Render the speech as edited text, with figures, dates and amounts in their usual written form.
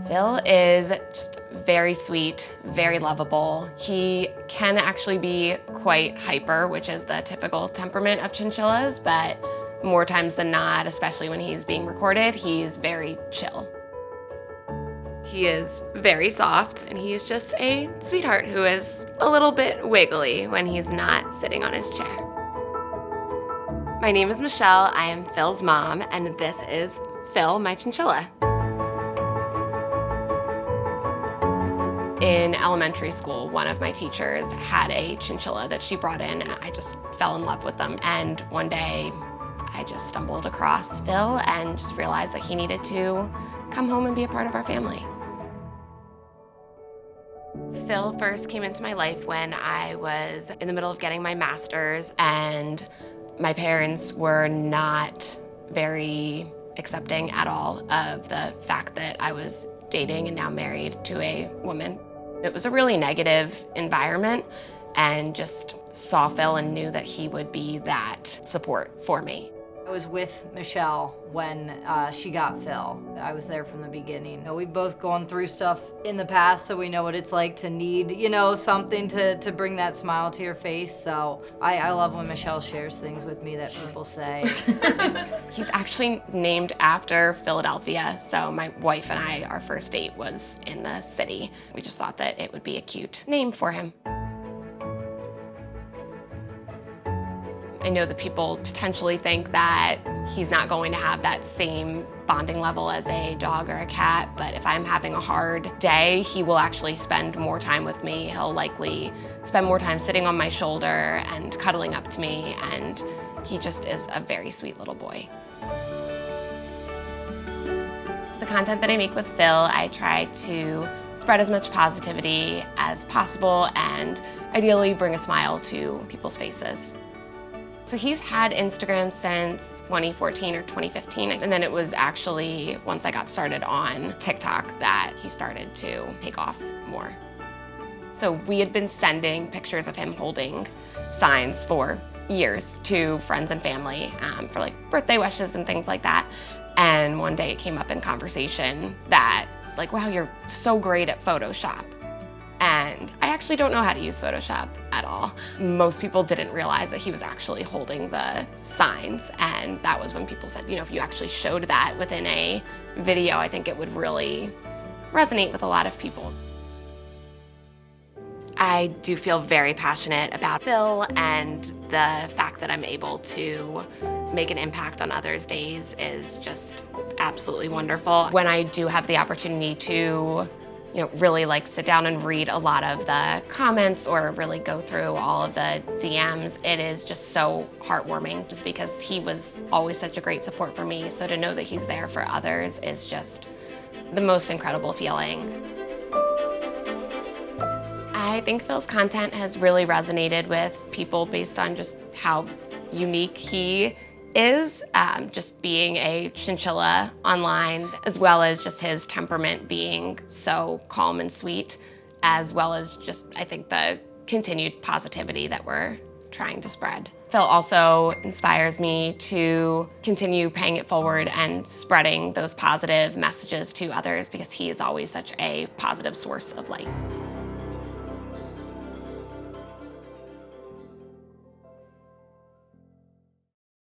Phil is just very sweet, very lovable. He can actually be quite hyper, which is the typical temperament of chinchillas, but more times than not, especially when he's being recorded, he's very chill. He is very soft, and he's just a sweetheart who is a little bit wiggly when he's not sitting on his chair. My name is Michelle, I am Phil's mom, and this is Phil, my chinchilla. In elementary school, one of my teachers had a chinchilla that she brought in, and I just fell in love with them. And one day, I just stumbled across Phil and just realized that he needed to come home and be a part of our family. Phil first came into my life when I was in the middle of getting my master's, and my parents were not very accepting at all of the fact that I was dating and now married to a woman. It was a really negative environment, and just saw Phil and knew that he would be that support for me. I was with Michelle when she got Phil. I was there from the beginning. We've both gone through stuff in the past, so we know what it's like to need, something to bring that smile to your face. So I love when Michelle shares things with me that people say. He's actually named after Philadelphia, so my wife and I, our first date was in the city. We just thought that it would be a cute name for him. I know that people potentially think that he's not going to have that same bonding level as a dog or a cat, but if I'm having a hard day, he will actually spend more time with me. He'll likely spend more time sitting on my shoulder and cuddling up to me, and he just is a very sweet little boy. So the content that I make with Phil, I try to spread as much positivity as possible and ideally bring a smile to people's faces. So he's had Instagram since 2014 or 2015, and then it was actually once I got started on TikTok that he started to take off more. So we had been sending pictures of him holding signs for years to friends and family for like birthday wishes and things like that. And one day it came up in conversation that like, wow, you're so great at Photoshop. And I actually don't know how to use Photoshop at all. Most people didn't realize that he was actually holding the signs, and that was when people said, if you actually showed that within a video, I think it would really resonate with a lot of people. I do feel very passionate about Phil, and the fact that I'm able to make an impact on others' days is just absolutely wonderful. When I do have the opportunity to really sit down and read a lot of the comments or really go through all of the DMs, it is just so heartwarming just because he was always such a great support for me. So to know that he's there for others is just the most incredible feeling. I think Phil's content has really resonated with people based on just how unique he is, just being a chinchilla online, as well as just his temperament being so calm and sweet, as well as just, I think, the continued positivity that we're trying to spread. Phil also inspires me to continue paying it forward and spreading those positive messages to others because he is always such a positive source of light.